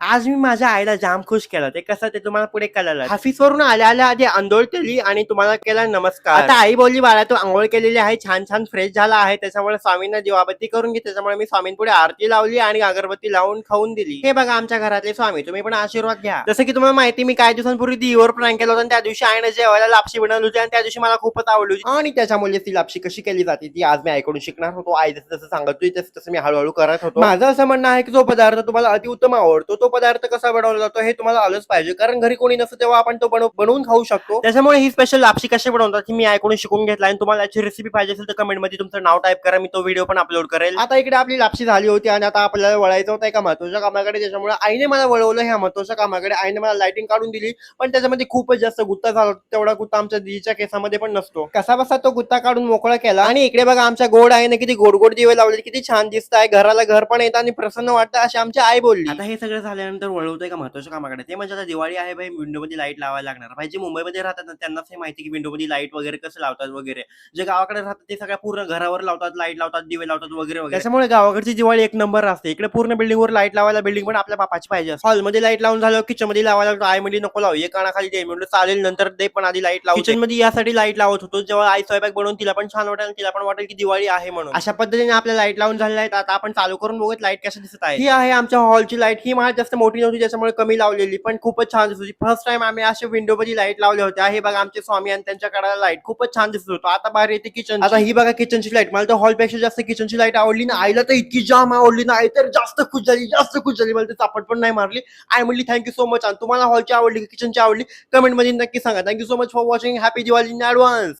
आज मी माझ्या आईला जाम खुश केलं. ते कसं ते तुम्हाला पुढे कळलं. ऑफिसवरून आल्या आधी अंघोळ केली आणि तुम्हाला केला नमस्कार. आता आई बोलली, बाळा तू अंघोळ केलेली आहे, छान छान फ्रेश झाला आहे, त्याच्यामुळे स्वामींना दिवाबत्ती करून घे. त्याच्यामुळे मी स्वामींपुढे आरती लावली आणि अगरबत्ती लावून खाऊन दिली. हे बघा आमच्या घरातले स्वामी, तुम्ही पण आशीर्वाद घ्या. जसं की तुम्हाला माहिती, मी काही दिवसांपूर्वी दीवर प्रँक केला होता आणि त्या दिवशी आईने जेवायला लापशी बनवली होती आणि त्या दिवशी मला खूपच आवडली होती. आणि त्याच्यामुळे ती लापशी कशी केली जाते ती आज मी आईकडून शिकणार होतो. आई जसं जसं सांगत होती तसं तसं मी हळूहळू करत होतो. माझं असं म्हणणं आहे की जो पदार्थ तुम्हाला अतिउत्तम आवडतो तो पदार्थ कसा बनवला जातो हे तुम्हाला आलंच पाहिजे, कारण घरी कोणी नसतं तेव्हा आपण तो बनवून खाऊ शकतो. त्याच्यामुळे ही स्पेशल लापशी कशी बनवतात ही मी आईकडून शिकून घेतला आणि तुम्हाला याची रेसिपी पाहिजे असेल तर कमेंट मध्ये तुमचं नाव टाईप करा, मी तो व्हिडिओ पण अपलोड करेल. आता इकडे आपली लापशी झाली होती आणि आता आपल्याला वळायचं होतं एका महत्त्वाच्या कामाकडे. त्याच्यामुळे आईने मला वळवलं ह्या महत्त्वाच्या कामाकडे. आईने मला लाइटिंग काढून दिली, पण त्याच्यामध्ये खूपच जास्त गुत्ता झाला. तेवढा गुत्ता आमच्या दीदीच्या केसामध्ये पण नसतो. कसा बसा तो गुत्ता काढून मोकळा केला आणि इकडे बघा आमच्या गोड आईने किती गोड गोड दिवे लावले, किती छान दिसत आहे, घराला घर पण येतं आणि प्रसन्न वाटतं अशी आमची आई बोलली. आता हे सगळं झाल्यानंतर वळवतोय का महत्त्वाच्या कामाकडे, ते म्हणजे आता दिवाळी आहे भाई, विंडो मध्ये लाईट लावायला लागणार. भाई जे मुंबईमध्ये राहतात ना त्यांनाच हे माहिती की विंडो मध्ये लाईट वगैरे कसं लावतात वगैरे. जे गावाकडे राहतात ते सगळ्या पूर्ण घरावर लावतात, लाईट लावतात, दिवे लावतात वगैरे वगैरे. त्याच्यामुळे गावाकडची दिवाळी एक नंबर असते. इकडे पूर्ण बिल्डिंगवर लाईट लावायला बिल्डिंग पण आपल्या बापाची पाहिजे. हॉलमध्ये लाईट लावून झालं, किचन मध्ये लावायला आई म्हणजे नको लावू, एक कानाखाली दे म्हणलं चालेल, नंतर दे पण आधी लाईट लावू. किचन मध्ये यासाठी लाईट लावत होतो जेव्हा आई स्वयंपाक बनवून तिला पण छान वाटेल, तिला पण वाटेल की दिवाळी आहे म्हणून. अशा पद्धतीने आपल्या लाईट लावून झालेल्या आहेत. आता आपण चालू करून बघूत लाईट कशा दिसत आहे. ही आहे आमच्या हॉलची लाईट. ही मला जास्त मोठी नव्हती त्याच्यामुळे कमी लावलेली, पण खूपच छान दिसत होती. फर्स्ट टाइम आम्ही अशा विंडो मध्ये लाईट लावल्या होत्या. हे बघा आमचे स्वामी आणि त्यांच्या कडाला लाईट खूपच छान दिसत होतं. आता बाहेर येते किचन. आता ही बघा किचनची लाईट. मला तर हॉलपेक्षा जास्त किचनची लाईट आवडली ना. आईला तर इतकी जाम आवडली ना, आई तर जास्त खुश झाली, जास्त खुश झाली. मला तर चापट पण नाही मारली. आई म्हणली थँक्यू सो मच. आणि तुम्हाला हॉलची आवडली की किचनची आवडली कमेंट मध्ये नक्की सांगा. Thank you so much for watching. Happy Diwali in advance.